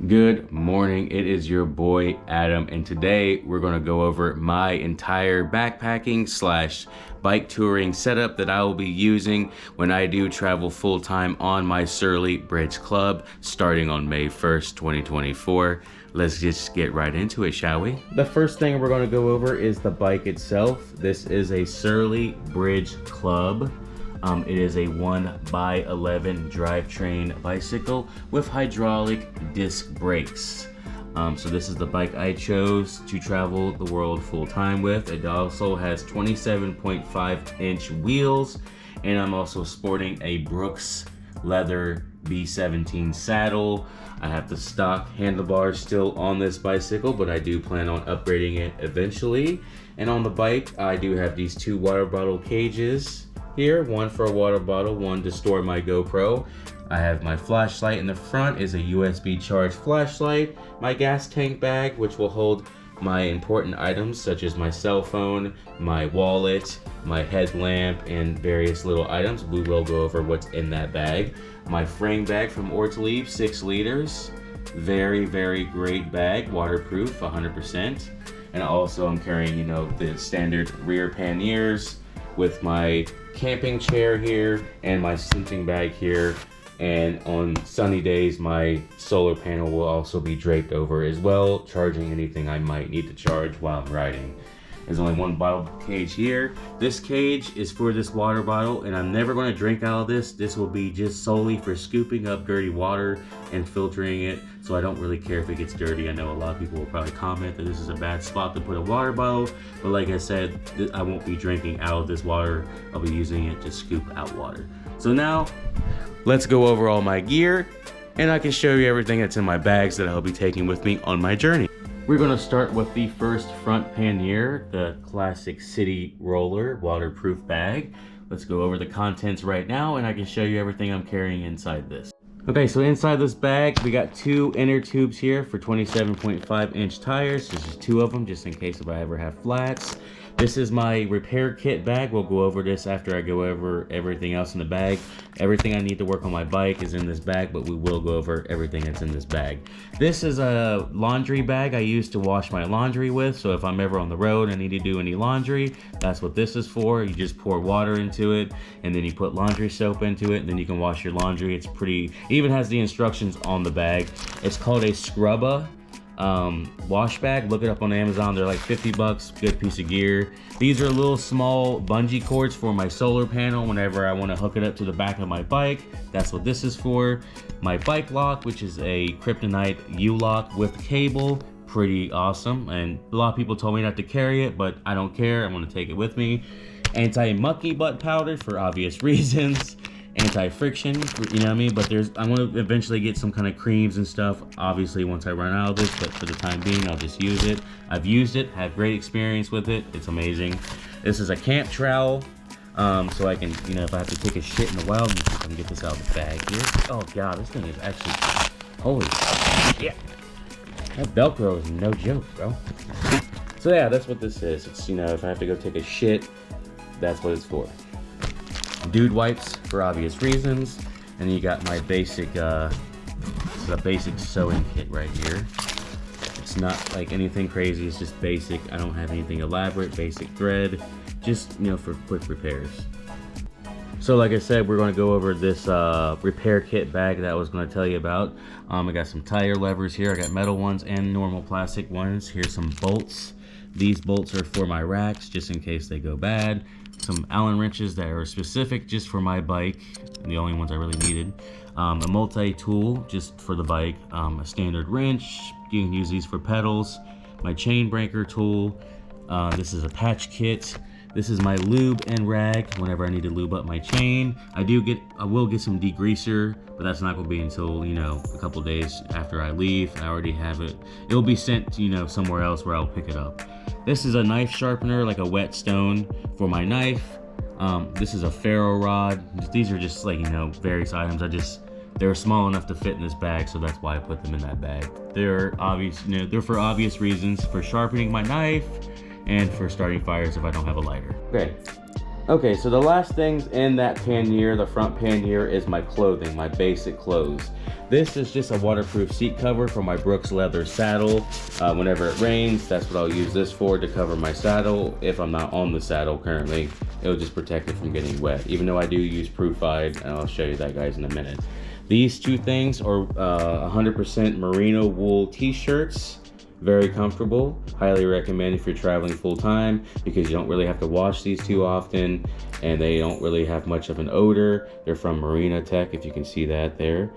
Good morning, it is your boy Adam, and today we're going to go over my entire backpacking slash bike touring setup that I will be using when I do travel full-time on my Surly Bridge Club starting on May 1st, 2024. Let's just get right into it, shall we? The first thing we're going to go over is the bike itself. This is a Surly Bridge Club. It is a 1x11 drivetrain bicycle with hydraulic disc brakes. So this is the bike I chose to travel the world full time with. It also has 27.5-inch wheels, and I'm also sporting a Brooks leather B17 saddle. I have the stock handlebars still on this bicycle, but I do plan on upgrading it eventually. And on the bike, I do have these two water bottle cages here, one for a water bottle, one to store my GoPro. I have my flashlight in the front, is a USB charged flashlight, my gas tank bag, which will hold my important items such as my cell phone, my wallet, my headlamp, and various little items. We will go over what's in that bag. My frame bag from Ortlieb, 6 liters. Very, very great bag, waterproof, 100%. And also I'm carrying, the standard rear panniers with my camping chair here and my sleeping bag here. And on sunny days, my solar panel will also be draped over as well, charging anything I might need to charge while I'm riding. There's only one bottle cage here. This cage is for this water bottle, and I'm never going to drink out of this. This will be just solely for scooping up dirty water and filtering it, so I don't really care if it gets dirty. I know a lot of people will probably comment that this is a bad spot to put a water bottle, but like I said, I won't be drinking out of this water. I'll be using it to scoop out water. So now, let's go over all my gear, and I can show you everything that's in my bags that I'll be taking with me on my journey. We're going to start with the first front pannier, the classic city roller waterproof bag. Let's go over the contents right now, and I can show you everything I'm carrying inside this. Okay, so inside this bag, we got 2 inner tubes here for 27.5-inch tires. This is 2 of them, just in case if I ever have flats. This is my repair kit bag. We'll go over this after I go over everything else in the bag. Everything I need to work on my bike is in this bag, but we will go over everything that's in this bag. This is a laundry bag I use to wash my laundry with, so if I'm ever on the road and I need to do any laundry, that's what this is for. You just pour water into it, and then you put laundry soap into it, and then you can wash your laundry. It's pretty, even has the instructions on the bag. It's called a Scrubba wash bag. Look it up on Amazon. They're like 50 bucks. Good piece of gear. These are little small bungee cords for my solar panel whenever I want to hook it up to the back of my bike. That's what this is for. My bike lock, which is a Kryptonite U-lock with cable. Pretty awesome, and a lot of people told me not to carry it, but I don't care. I'm going to take it with me. Anti-mucky butt powder for obvious reasons. Anti-friction, you know what I mean? But I'm going to eventually get some kind of creams and stuff, obviously, once I run out of this, but for the time being, I'll just use it. I've used it, had great experience with it. It's amazing. This is a camp trowel, so I can, if I have to take a shit in the wild, I can get this out of the bag here. Oh, God, this thing is actually, holy shit. That Velcro is no joke, bro. So, yeah, that's what this is. It's, if I have to go take a shit, that's what it's for. Dude wipes for obvious reasons, and then you got my basic this is a basic sewing kit right here. It's not like anything crazy, it's just basic. I don't have anything elaborate. Basic thread, just for quick repairs. So like I said, we're going to go over this repair kit bag that I was going to tell you about. I got some tire levers here. I got metal ones and normal plastic ones. Here's some bolts. These bolts are for my racks, just in case they go bad. Some Allen wrenches that are specific just for my bike, the only ones I really needed. A multi-tool just for the bike, a standard wrench, you can use these for pedals. My chain breaker tool, this is a patch kit. This is my lube and rag whenever I need to lube up my chain. I will get some degreaser, but that's not gonna be until, a couple days after I leave. I already have it. It'll be sent, somewhere else where I'll pick it up. This is a knife sharpener, like a whetstone for my knife. This is a ferro rod. These are just like, various items. They're small enough to fit in this bag, so that's why I put them in that bag. They're obvious, they're for obvious reasons, for sharpening my knife and for starting fires if I don't have a lighter. Okay, Okay, so the last things in that pannier, the front pannier, is my clothing, my basic clothes. This is just a waterproof seat cover for my Brooks leather saddle. Whenever it rains, that's what I'll use this for, to cover my saddle. If I'm not on the saddle currently, it'll just protect it from getting wet, even though I do use Proofide, and I'll show you that, guys, in a minute. These two things are 100% merino wool t-shirts. Very comfortable. Highly recommend if you're traveling full time, because you don't really have to wash these too often, and they don't really have much of an odor. They're from Marina Tech, if you can see that there.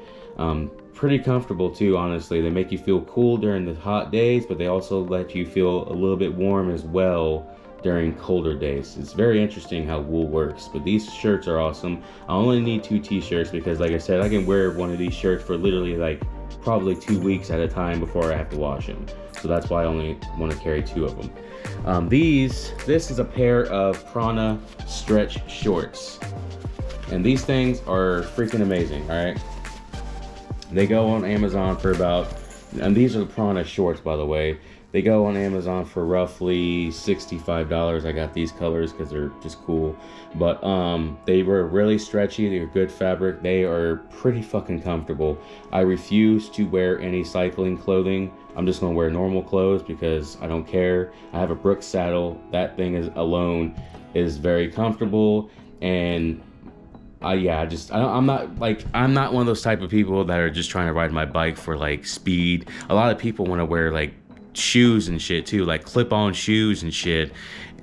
Pretty comfortable too, honestly. They make you feel cool during the hot days, but they also let you feel a little bit warm as well during colder days. It's very interesting how wool works, but these shirts are awesome. I only need 2 t-shirts because, like I said, I can wear one of these shirts for literally like probably 2 weeks at a time before I have to wash them. So that's why I only want to carry 2 of them. This is a pair of Prana stretch shorts. And these things are freaking amazing, all right? They go on Amazon for about, and these are the Prana shorts, by the way. They go on Amazon for roughly $65. I got these colors because they're just cool. But they were really stretchy. They're good fabric. They are pretty fucking comfortable. I refuse to wear any cycling clothing. I'm just gonna wear normal clothes because I don't care. I have a Brooks saddle. That thing is alone is very comfortable. And I'm not one of those type of people that are just trying to ride my bike for like speed. A lot of people want to wear like shoes and shit too, like clip-on shoes and shit,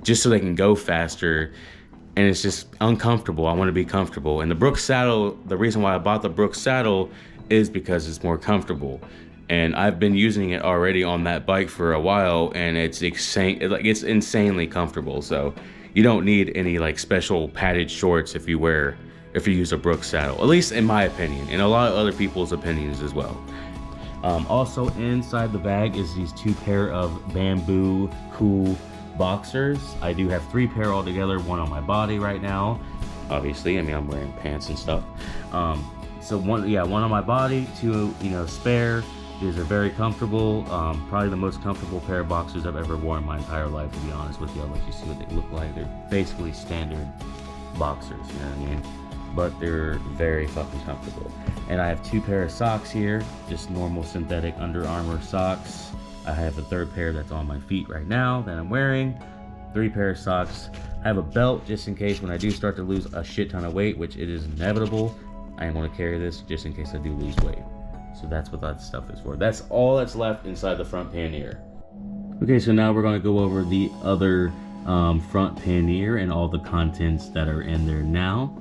just so they can go faster, and it's just uncomfortable. I want to be comfortable, and the Brooks saddle, the reason why I bought the Brooks saddle is because it's more comfortable, and I've been using it already on that bike for a while, and it's insanely comfortable. So you don't need any like special padded shorts if you use a Brooks saddle, at least in my opinion, and a lot of other people's opinions as well. Also inside the bag is these 2 pair of bamboo cool boxers. I do have 3 pair altogether, 1 on my body right now. Obviously, I mean, I'm wearing pants and stuff. So 1 on my body, 2, spare. These are very comfortable. Probably the most comfortable pair of boxers I've ever worn in my entire life, to be honest with you. I'll let you see what they look like. They're basically standard boxers, you know what I mean? But they're very fucking comfortable. And I have 2 pair of socks here, just normal synthetic Under Armour socks. I have a 3rd pair that's on my feet right now that I'm wearing. 3 pair of socks. I have a belt just in case when I do start to lose a shit ton of weight, which it is inevitable. I am going to carry this just in case I do lose weight. So that's what that stuff is for. That's all that's left inside the front pannier. Okay, so now we're going to go over the other front pannier and all the contents that are in there now.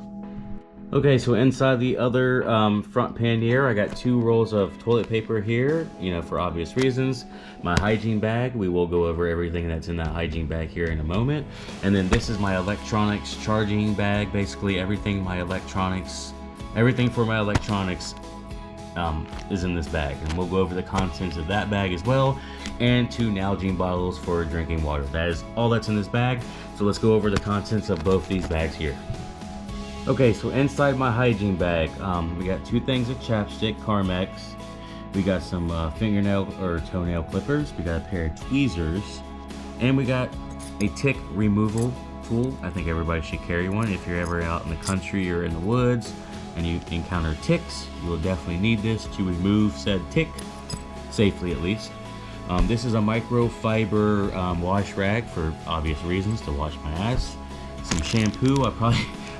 Okay, so inside the other front pannier, I got 2 rolls of toilet paper here, for obvious reasons. My hygiene bag, we will go over everything that's in that hygiene bag here in a moment. And then this is my electronics charging bag. Basically everything for my electronics is in this bag. And we'll go over the contents of that bag as well. And 2 Nalgene bottles for drinking water. That is all that's in this bag. So let's go over the contents of both these bags here. Okay, so inside my hygiene bag, we got 2 things of chapstick, Carmex. We got some fingernail or toenail clippers. We got a pair of tweezers. And we got a tick removal tool. I think everybody should carry one. If you're ever out in the country or in the woods and you encounter ticks, you will definitely need this to remove said tick, safely at least. This is a microfiber wash rag for obvious reasons, to wash my ass. Some shampoo.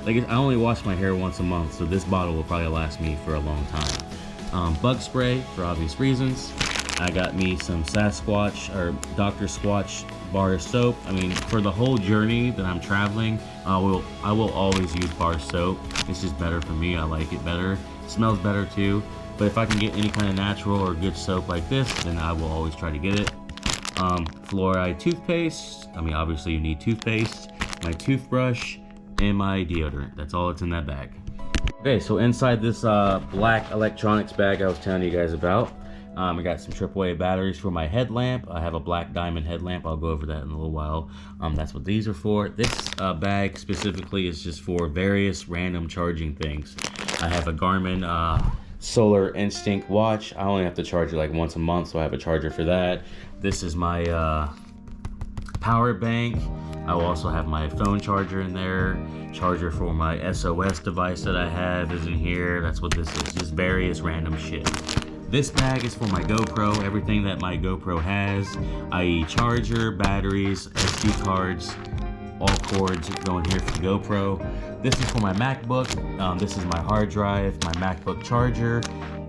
I only wash my hair once a month, so this bottle will probably last me for a long time. Bug spray for obvious reasons. I got me some Sasquatch or Dr. Squatch bar soap. I mean, for the whole journey that I'm traveling, I will always use bar soap. It's just better for me. I like it better. It smells better too. But if I can get any kind of natural or good soap like this, then I will always try to get it. Fluoride toothpaste. I mean, obviously you need toothpaste. My toothbrush. And my deodorant. That's all that's in that bag. Okay, so inside this black electronics bag I was telling you guys about, I got some AAA batteries for my headlamp. I have a black diamond headlamp. I'll go over that in a little while. That's what these are for. This bag specifically is just for various random charging things. I have a Garmin Solar Instinct watch. I only have to charge it like once a month, so I have a charger for that. This is my power bank. I will also have my phone charger in there. Charger for my SOS device that I have is in here. That's what this is, just various random shit. This bag is for my GoPro, everything that my GoPro has, i.e. charger, batteries, SD cards, all cords go in here for the GoPro. This is for my MacBook. This is my hard drive, my MacBook charger,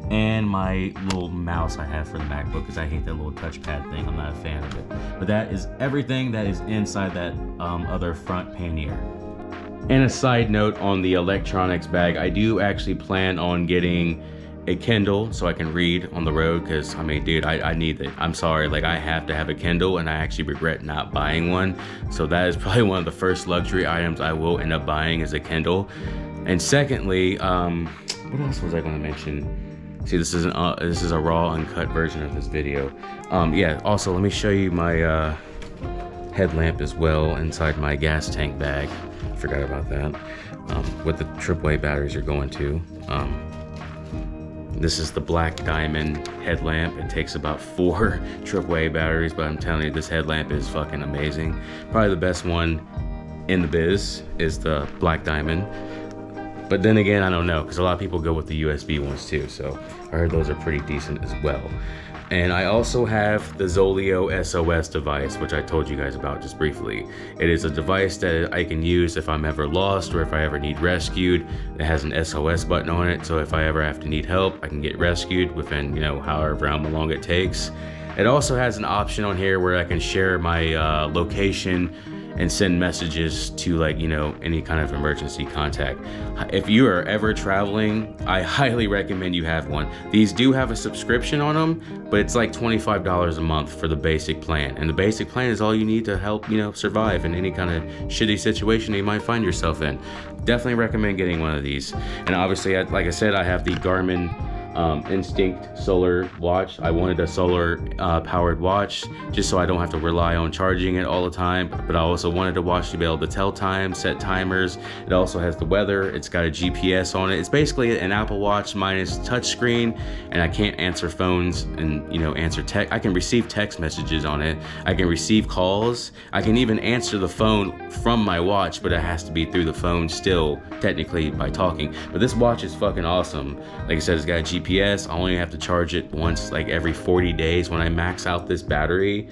and my little mouse I have for the MacBook because I hate that little touchpad thing. I'm not a fan of it. But that is everything that is inside that other front pannier. And a side note on the electronics bag, I do actually plan on getting a Kindle so I can read on the road because, I mean, dude, I need it. I'm sorry, like I have to have a Kindle and I actually regret not buying one. So that is probably one of the first luxury items I will end up buying is a Kindle. And secondly, what else was I going to mention? See, this is a raw, uncut version of this video. Yeah, also let me show you my headlamp as well inside my gas tank bag. Forgot about that. What the AAA batteries are going to. This is the Black Diamond headlamp. It takes about 4 AAA batteries, but I'm telling you, this headlamp is fucking amazing. Probably the best one in the biz is the Black Diamond. But then again, I don't know, because a lot of people go with the USB ones too, so I heard those are pretty decent as well. And I also have the Zoleo SOS device, which I told you guys about just briefly. It is a device that I can use if I'm ever lost or if I ever need rescued. It has an SOS button on it, so if I ever have to need help, I can get rescued within, you know, however long it takes. It also has an option on here where I can share my location and send messages to, like, you know, any kind of emergency contact. If you are ever traveling, I highly recommend you have one. These do have a subscription on them, but it's like $25 a month for the basic plan. And the basic plan is all you need to help, you know, survive in any kind of shitty situation you might find yourself in. Definitely recommend getting one of these. And obviously, like I said, I have the Garmin Instinct solar watch. I wanted a solar powered watch just so I don't have to rely on charging it all the time, but I also wanted a watch to be able to tell time, set timers. It also has the weather. It's got a GPS on it. It's basically an Apple Watch minus touchscreen, and I can't answer phones and, you know, answer text. I can receive text messages on it. I can receive calls. I can even answer the phone from my watch, but it has to be through the phone still, technically by talking. But this watch is fucking awesome. Like I said, it's got a GPS. I only have to charge it once, like every 40 days. When I max out this battery,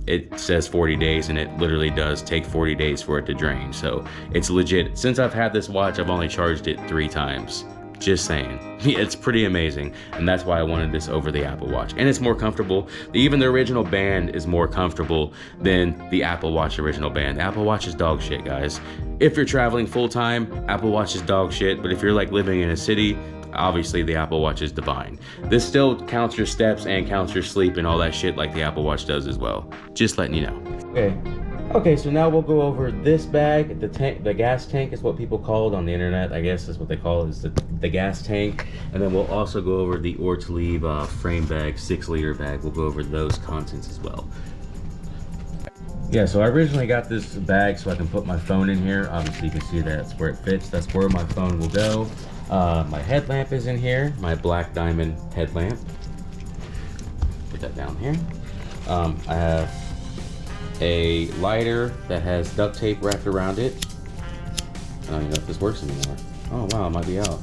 it says 40 days, and it literally does take 40 days for it to drain. So it's legit. Since I've had this watch, I've only charged it 3 times. Just saying. It's pretty amazing, and that's why I wanted this over the Apple Watch. And it's more comfortable. Even the original band is more comfortable than the Apple Watch original band. The Apple Watch is dog shit, guys. If you're traveling full-time, Apple Watch is dog shit, but if you're like living in a city, obviously the Apple Watch is divine. This still counts your steps and counts your sleep and all that shit like the Apple Watch does as well. Just letting you know. Okay, so now we'll go over this bag. The gas tank is what people call it on the internet. I guess is what they call it, is the gas tank. And then we'll also go over the Ortolieb frame bag, 6-liter bag. We'll go over those contents as well. Yeah, so I originally got this bag so I can put my phone in here. Obviously you can see that's where it fits. That's where my phone will go. My headlamp is in here, my Black Diamond headlamp. Put that down here. I have a lighter that has duct tape wrapped around it. I don't even know if this works anymore. Oh wow, it might be out.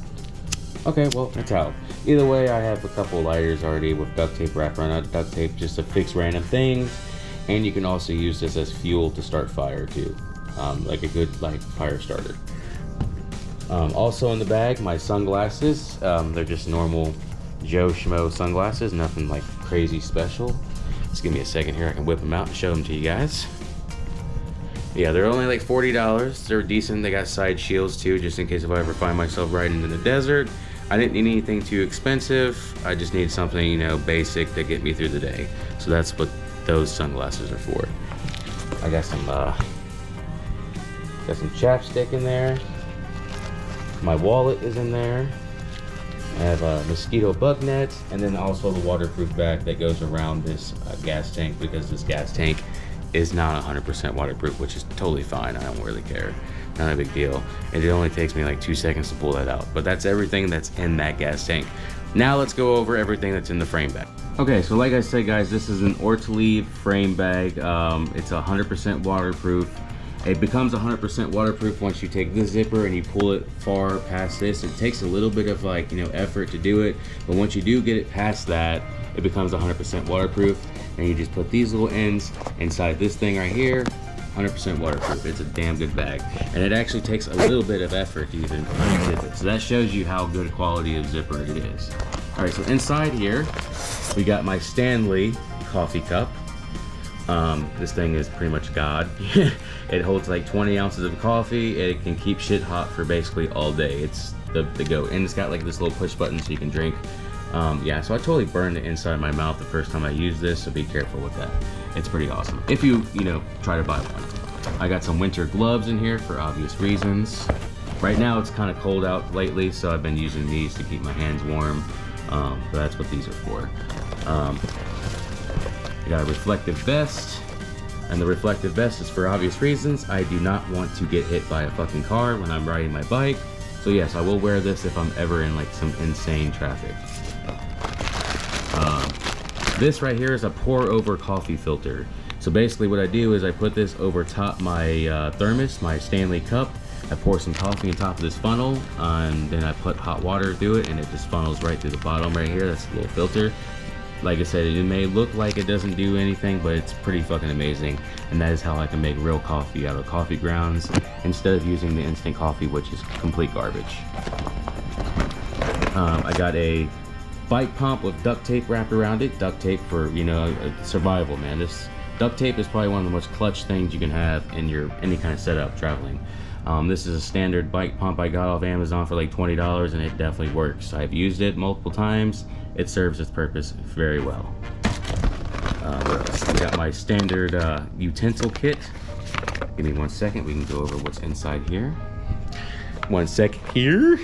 Okay, well, it's out. Either way, I have a couple lighters already with duct tape wrapped around it. Duct tape just to fix random things. And you can also use this as fuel to start fire too. Like a good fire starter. Also in the bag, my sunglasses. They're just normal Joe Schmo sunglasses, nothing like crazy special. Just give me a second here, I can whip them out and show them to you guys. Yeah, they're only like $40. They're decent. They got side shields too, just in case if I ever find myself riding in the desert. I didn't need anything too expensive. I just need something, you know, basic to get me through the day. So that's what those sunglasses are for. I got some chapstick in there. My wallet is in there. I have a mosquito bug net, and then also the waterproof bag that goes around this gas tank, because this gas tank is not 100% waterproof, which is totally fine. I don't really care. Not a big deal. And it only takes me like 2 seconds to pull that out. But that's everything that's in that gas tank. Now let's go over everything that's in the frame bag. Okay, so like I said, guys, this is an Ortolive frame bag. It's 100% waterproof. It becomes 100% waterproof once you take this zipper and you pull it far past this. It takes a little bit of like, you know, effort to do it, but once you do get it past that, it becomes 100% waterproof. And you just put these little ends inside this thing right here, 100% waterproof. It's a damn good bag. And it actually takes a little bit of effort to even unzip it. So that shows you how good quality of zipper it is. All right, so inside here, we got my Stanley coffee cup. This thing is pretty much God. It holds like 20 ounces of coffee. It can keep shit hot for basically all day. It's the go. And it's got like this little push button so you can drink. Yeah, so I totally burned the inside of my mouth the first time I used this, so be careful with that. It's pretty awesome. If you know, try to buy one. I got some winter gloves in here for obvious reasons. Right now it's kind of cold out lately, so I've been using these to keep my hands warm. But that's what these are for. I got a reflective vest, and the reflective vest is for obvious reasons. I do not want to get hit by a fucking car when I'm riding my bike. So yes, I will wear this if I'm ever in like some insane traffic. This right here is a pour over coffee filter. So basically what I do is I put this over top my thermos, my Stanley cup. I pour some coffee on top of this funnel, and then I put hot water through it, and it just funnels right through the bottom right here. That's a little filter. Like I said, it may look like it doesn't do anything, but it's pretty fucking amazing. And that is how I can make real coffee out of coffee grounds instead of using the instant coffee, which is complete garbage. I got a bike pump with duct tape wrapped around it. Duct tape for, you know, survival, man. This duct tape is probably one of the most clutch things you can have in your any kind of setup traveling. This is a standard bike pump I got off Amazon for like $20, and it definitely works. I've used it multiple times. It serves its purpose very well. What else? We got my standard utensil kit. Give me 1 second. We can go over what's inside here. 1 second here.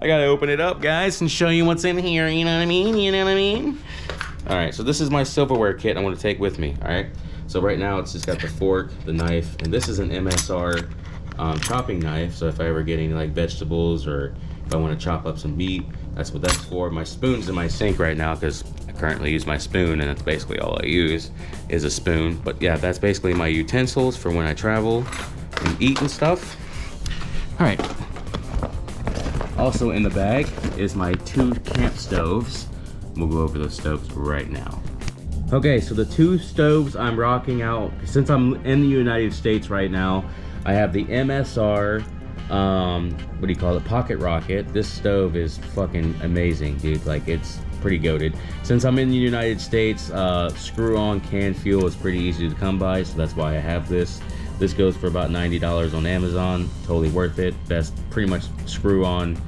I gotta open it up, guys, and show you what's in here. You know what I mean? You know what I mean? All right, so this is my silverware kit I want to take with me. All right. So right now it's just got the fork, the knife, and this is an MSR chopping knife. So if I ever get any like vegetables or if I want to chop up some meat, that's what that's for. My spoon's in my sink right now because I currently use my spoon, and that's basically all I use is a spoon. But yeah, that's basically my utensils for when I travel and eat and stuff. All right. Also in the bag is my 2 camp stoves. We'll go over those stoves right now. Okay, so the 2 stoves I'm rocking out, since I'm in the United States right now, I have the MSR, what do you call it, Pocket Rocket. This stove is fucking amazing, dude. Like, it's pretty goated. Since I'm in the United States, screw-on canned fuel is pretty easy to come by, so that's why I have this. This goes for about $90 on Amazon. Totally worth it. Best, pretty much screw-on,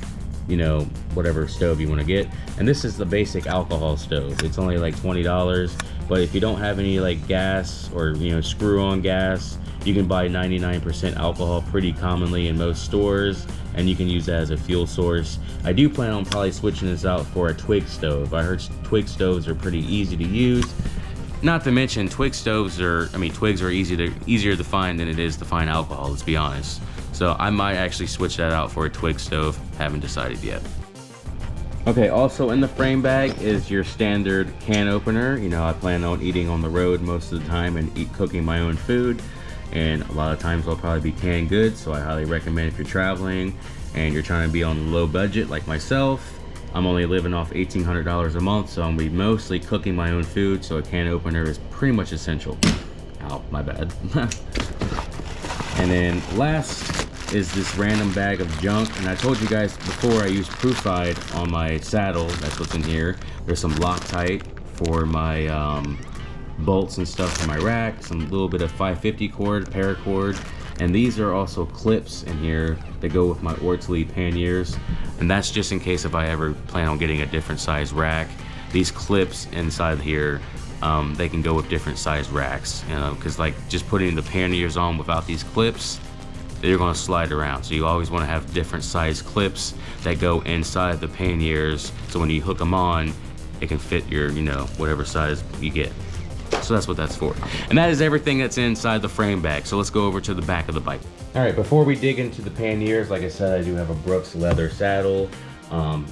you know, whatever stove you want to get. And this is the basic alcohol stove. It's only like $20, but if you don't have any like gas or, you know, screw-on gas, you can buy 99% alcohol pretty commonly in most stores, and you can use that as a fuel source. I do plan on probably switching this out for a twig stove. I heard twig stoves are pretty easy to use. Not to mention, twigs are easier to find than it is to find alcohol, let's be honest. So I might actually switch that out for a twig stove. Haven't decided yet. Okay, also in the frame bag is your standard can opener. You know, I plan on eating on the road most of the time and cooking my own food. And a lot of times I'll probably be canned goods, so I highly recommend if you're traveling and you're trying to be on a low budget like myself. I'm only living off $1,800 a month, so I'm gonna be mostly cooking my own food, so a can opener is pretty much essential. Ow, my bad. And then last is this random bag of junk, and I told you guys before I use Proofide on my saddle. That's what's in here. There's some Loctite for my bolts and stuff for my rack, some little bit of 550 cord, paracord, and these are also clips in here that go with my Ortolive panniers, and that's just in case if I ever plan on getting a different size rack. These clips inside here, they can go with different size racks, you know, because like just putting the panniers on without these clips, they're going to slide around. So you always want to have different size clips that go inside the panniers, so when you hook them on, it can fit your, you know, whatever size you get. So that's what that's for. And that is everything that's inside the frame bag. So let's go over to the back of the bike. All right, before we dig into the panniers, like I said, I do have a Brooks leather saddle.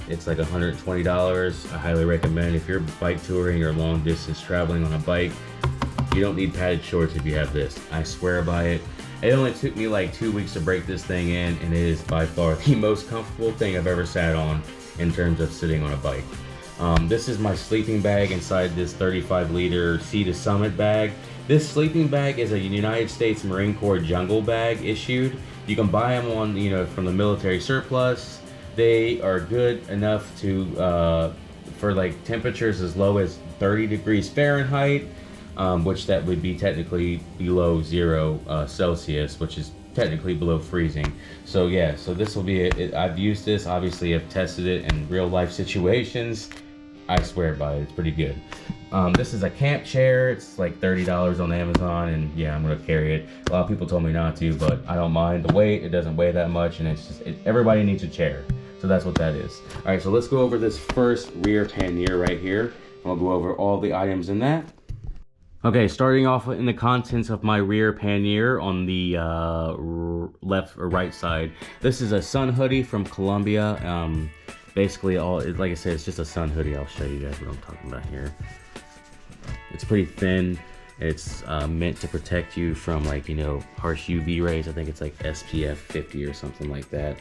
It's like $120. I highly recommend if you're bike touring or long distance traveling on a bike, you don't need padded shorts if you have this. I swear by it. It only took me like 2 weeks to break this thing in, and it is by far the most comfortable thing I've ever sat on in terms of sitting on a bike. This is my sleeping bag inside this 35-liter Sea to Summit bag. This sleeping bag is a United States Marine Corps jungle bag issued. You can buy them on, from the military surplus. They are good enough to, for like temperatures as low as 30 degrees Fahrenheit, which that would be technically below 0 Celsius, which is technically below freezing. So yeah, so this will be it. I've used this, obviously I've tested it in real life situations. I swear by it, it's pretty good. This is a camp chair. It's like $30 on Amazon, and yeah, I'm gonna carry it. A lot of people told me not to, but I don't mind the weight. It doesn't weigh that much, and it's just, everybody needs a chair. So that's what that is. All right, so let's go over this first rear pannier right here. And we'll go over all the items in that. Okay, starting off in the contents of my rear pannier on the left or right side. This is a sun hoodie from Colombia. Basically, like I said, it's just a sun hoodie. I'll show you guys what I'm talking about here. It's pretty thin. It's meant to protect you from harsh UV rays. I think it's like SPF 50 or something like that.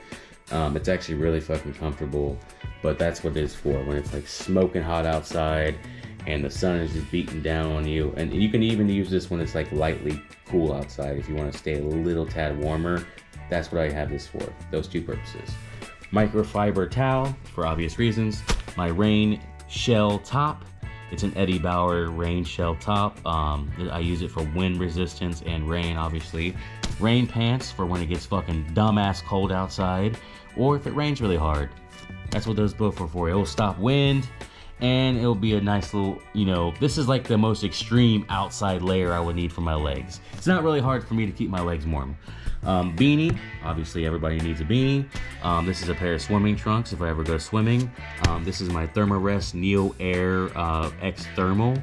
It's actually really fucking comfortable, but that's what it is for when it's like smoking hot outside and the sun is just beating down on you. And you can even use this when it's like lightly cool outside if you want to stay a little tad warmer. That's what I have this for, those two purposes. Microfiber towel, for obvious reasons. My rain shell top. It's an Eddie Bauer rain shell top. I use it for wind resistance and rain, obviously. Rain pants for when it gets fucking dumbass cold outside, or if it rains really hard. That's what those both are for. It will stop wind, and it'll be a nice little, this is like the most extreme outside layer I would need for my legs. It's not really hard for me to keep my legs warm. Beanie, obviously everybody needs a beanie. This is a pair of swimming trunks if I ever go swimming. This is my Thermarest Neo Air X Thermal.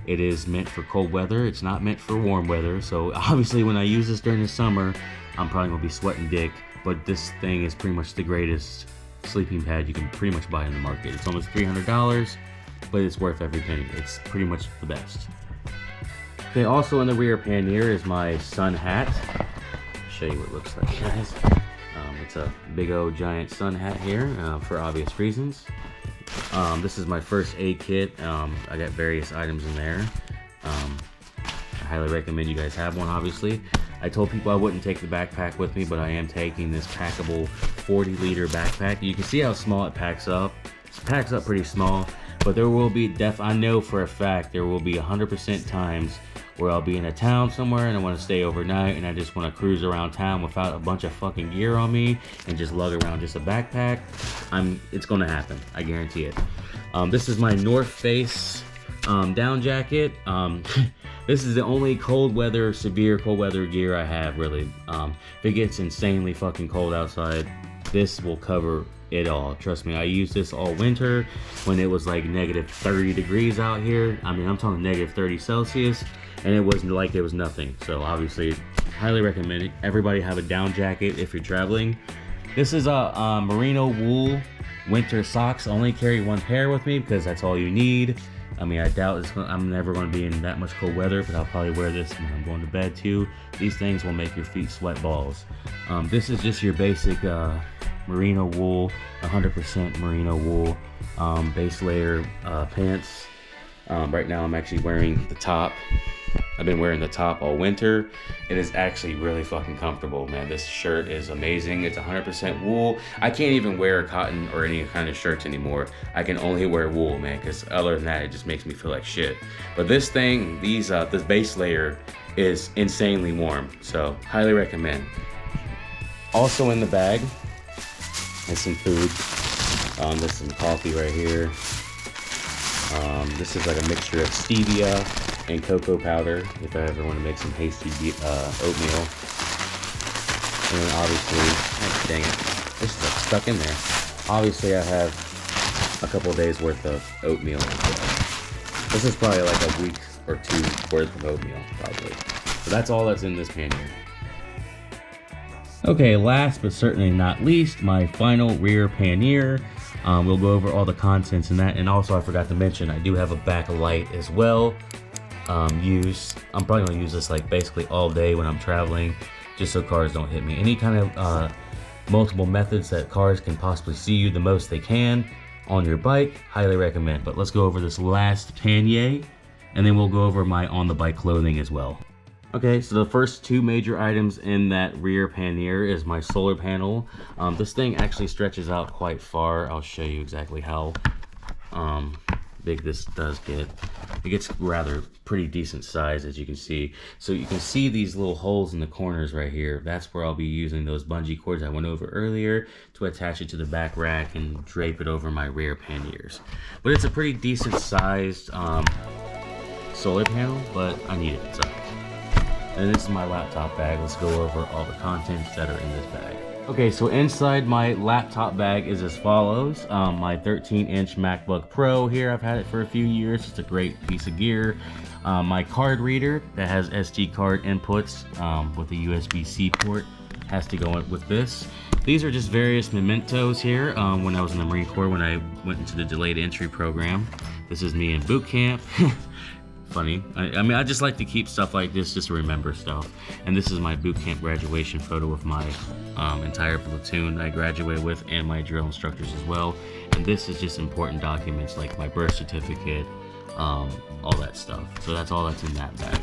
It is meant for cold weather. It's not meant for warm weather. So obviously when I use this during the summer, I'm probably gonna be sweating dick, but this thing is pretty much the greatest sleeping pad you can pretty much buy in the market. It's almost $300, but it's worth every penny. It's pretty much the best. Okay, also in the rear pannier is my sun hat. Show you what it looks like, guys. It's a big old giant sun hat here for obvious reasons. This is my first aid kit. I got various items in there. I highly recommend you guys have one, obviously. I told people I wouldn't take the backpack with me, but I am taking this packable 40-liter backpack. You can see how small it packs up. It packs up pretty small, but there will be, I know for a fact, there will be 100% times where I'll be in a town somewhere and I want to stay overnight and I just want to cruise around town without a bunch of fucking gear on me and just lug around just a backpack. It's gonna happen, I guarantee it. This is my North Face down jacket. This is the only severe cold weather gear I have, really. If it gets insanely fucking cold outside, this will cover it all. Trust me, I used this all winter when it was like negative 30 degrees out here. I mean, I'm talking negative 30 Celsius, and it was like it was nothing. So obviously, highly recommend it. Everybody have a down jacket if you're traveling. This is a merino wool winter socks. I only carry one pair with me because that's all you need. I mean, I doubt I'm never going to be in that much cold weather, but I'll probably wear this when I'm going to bed too. These things will make your feet sweat balls. This is just your basic merino wool, 100% merino wool base layer pants. Right now I'm actually wearing the top. I've been wearing the top all winter. It is actually really fucking comfortable, man. This shirt is amazing. It's 100% wool. I can't even wear cotton or any kind of shirts anymore. I can only wear wool, man, because other than that, it just makes me feel like shit. But this thing, this base layer is insanely warm, so highly recommend. Also in the bag is some food. There's some coffee right here. This is like a mixture of stevia and cocoa powder if I ever want to make some hasty oatmeal. And then obviously, oh, dang it, this is like stuck in there. Obviously I have a couple of days worth of oatmeal. This is probably like a week or two worth of oatmeal, probably. So that's all that's in this pannier. Okay, last but certainly not least, my final rear pannier. We'll go over all the contents in that, and also I forgot to mention I do have a backlight as well. I'm probably gonna use this like basically all day when I'm traveling, just so cars don't hit me. Any kind of multiple methods that cars can possibly see you the most they can on your bike, highly recommend. But let's go over this last pannier, and then we'll go over my on the bike clothing as well. Okay, so the first two major items in that rear pannier is my solar panel. This thing actually stretches out quite far. I'll show you exactly how big this does get. It gets rather pretty decent size, as you can see. So you can see these little holes in the corners right here. That's where I'll be using those bungee cords I went over earlier to attach it to the back rack and drape it over my rear panniers. But it's a pretty decent sized solar panel, but I need it. So. And this is my laptop bag. Let's go over all the contents that are in this bag. Okay, so inside my laptop bag is as follows. My 13-inch MacBook Pro here. I've had it for a few years. It's a great piece of gear. My card reader that has SD card inputs with a USB-C port has to go in with this. These are just various mementos here when I was in the Marine Corps, when I went into the delayed entry program. This is me in boot camp. Funny. I mean, I just like to keep stuff like this just to remember stuff. And this is my boot camp graduation photo of my entire platoon I graduated with, and my drill instructors as well. And this is just important documents like my birth certificate, all that stuff. So that's all that's in that bag.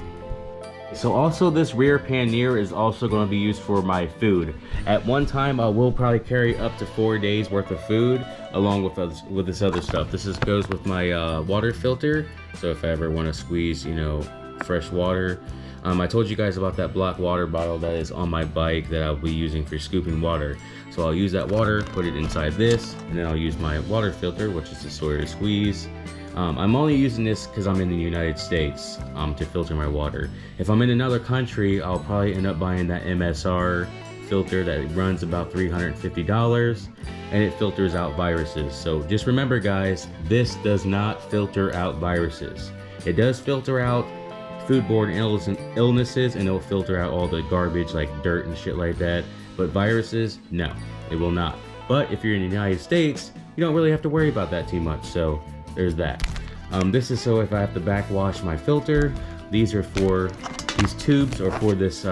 So also this rear pannier is also going to be used for my food. At one time I will probably carry up to 4 days worth of food along with this other stuff. This goes with my water filter. So if I ever want to squeeze, you know, fresh water. I told you guys about that black water bottle that is on my bike that I'll be using for scooping water. So I'll use that water, put it inside this, and then I'll use my water filter, which is the Sawyer squeeze. I'm only using this because I'm in the United States to filter my water. If I'm in another country, I'll probably end up buying that MSR filter that runs about $350, and it filters out viruses. So just remember guys, this does not filter out viruses. It does filter out foodborne illnesses, and it'll filter out all the garbage like dirt and shit like that. But viruses, no, it will not. But if you're in the United States, you don't really have to worry about that too much. So there's that. This is so if I have to backwash my filter. These tubes are for this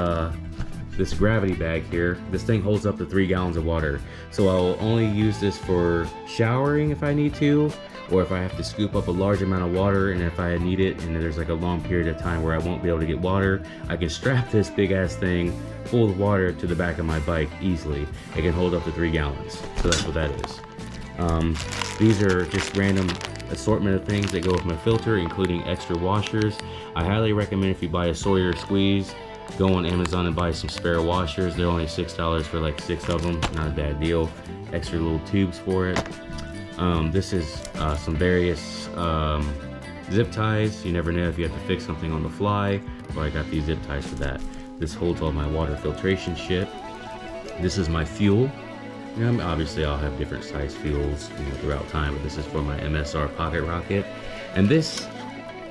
this gravity bag here. This thing holds up to 3 gallons of water. So I'll only use this for showering if I need to, or if I have to scoop up a large amount of water, and if I need it and there's like a long period of time where I won't be able to get water, I can strap this big ass thing full of water to the back of my bike easily. It can hold up to 3 gallons. So that's what that is. These are just random assortment of things that go with my filter, including extra washers. I highly recommend, if you buy a Sawyer squeeze, go on Amazon and buy some spare washers. They're only $6 for like 6 of them. Not a bad deal. Extra little tubes for it. This is some various zip ties. You never know if you have to fix something on the fly. So I got these zip ties for that. This holds all my water filtration shit. This is my fuel. You know, obviously I'll have different size fuels, you know, throughout time, but this is for my MSR pocket rocket. And this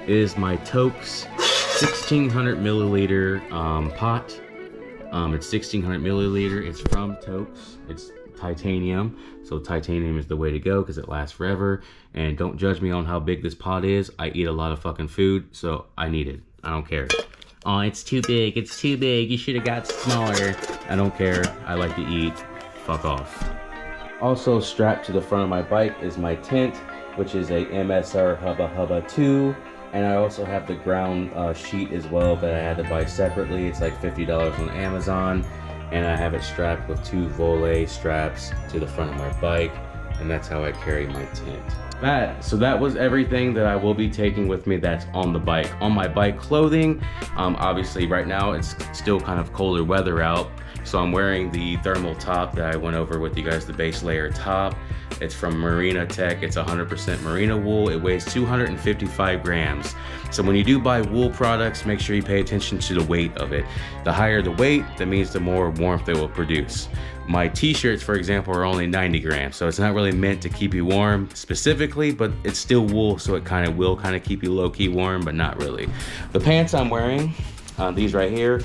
is my Tokes 1600 milliliter pot. It's 1600 milliliter. It's from Tokes. It's titanium, so titanium is the way to go because it lasts forever. And don't judge me on how big this pot is. I eat a lot of fucking food, so I need it. I don't care. Oh, it's too big. It's too big. You should have got smaller. I don't care. I like to eat. Fuck off. Also strapped to the front of my bike is my tent, which is a MSR Hubba Hubba 2. And I also have the ground sheet as well that I had to buy separately. It's like $50 on Amazon. And I have it strapped with 2 volet straps to the front of my bike. And that's how I carry my tent. So that was everything that I will be taking with me that's on the bike. On my bike clothing, obviously right now it's still kind of colder weather out. So I'm wearing the thermal top that I went over with you guys, the base layer top. It's from Marina Tech. It's 100% merino wool. It weighs 255 grams. So when you do buy wool products, make sure you pay attention to the weight of it. The higher the weight, that means the more warmth they will produce. My t-shirts, for example, are only 90 grams. So it's not really meant to keep you warm specifically, but it's still wool. So it will kind of keep you low-key warm, but not really. The pants I'm wearing, These right here,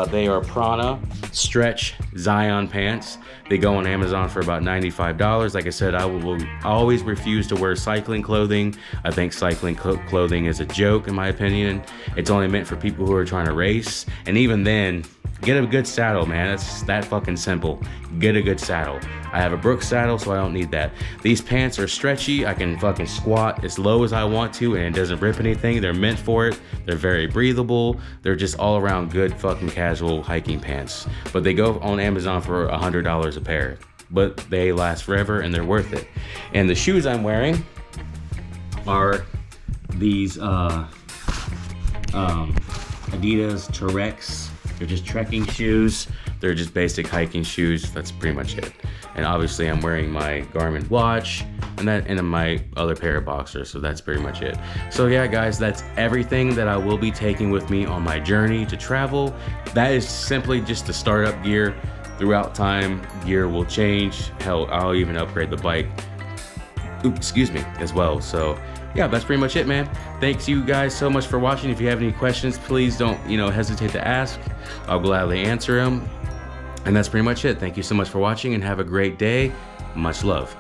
they are Prana Stretch Zion pants. They go on Amazon for about $95. Like I said, I will always refuse to wear cycling clothing. I think cycling clothing is a joke in my opinion. It's only meant for people who are trying to race. And even then, get a good saddle, man. It's that fucking simple. Get a good saddle. I have a Brooks saddle, so I don't need that. These pants are stretchy. I can fucking squat as low as I want to, and it doesn't rip anything. They're meant for it. They're very breathable. They're just all around good fucking casual hiking pants. But they go on Amazon for $100 a pair. But they last forever, and they're worth it. And the shoes I'm wearing are these Adidas T-Rex. They're just trekking shoes. They're just basic hiking shoes. That's pretty much it. And obviously I'm wearing my Garmin watch and my other pair of boxers. So that's pretty much it. So yeah, guys, that's everything that I will be taking with me on my journey to travel. That is simply just the startup gear. Throughout time, gear will change. Hell, I'll even upgrade the bike. Excuse me, as well. So yeah, that's pretty much it, man. Thanks you guys so much for watching. If you have any questions, please don't, hesitate to ask. I'll gladly answer them. And that's pretty much it. Thank you so much for watching and have a great day. Much love.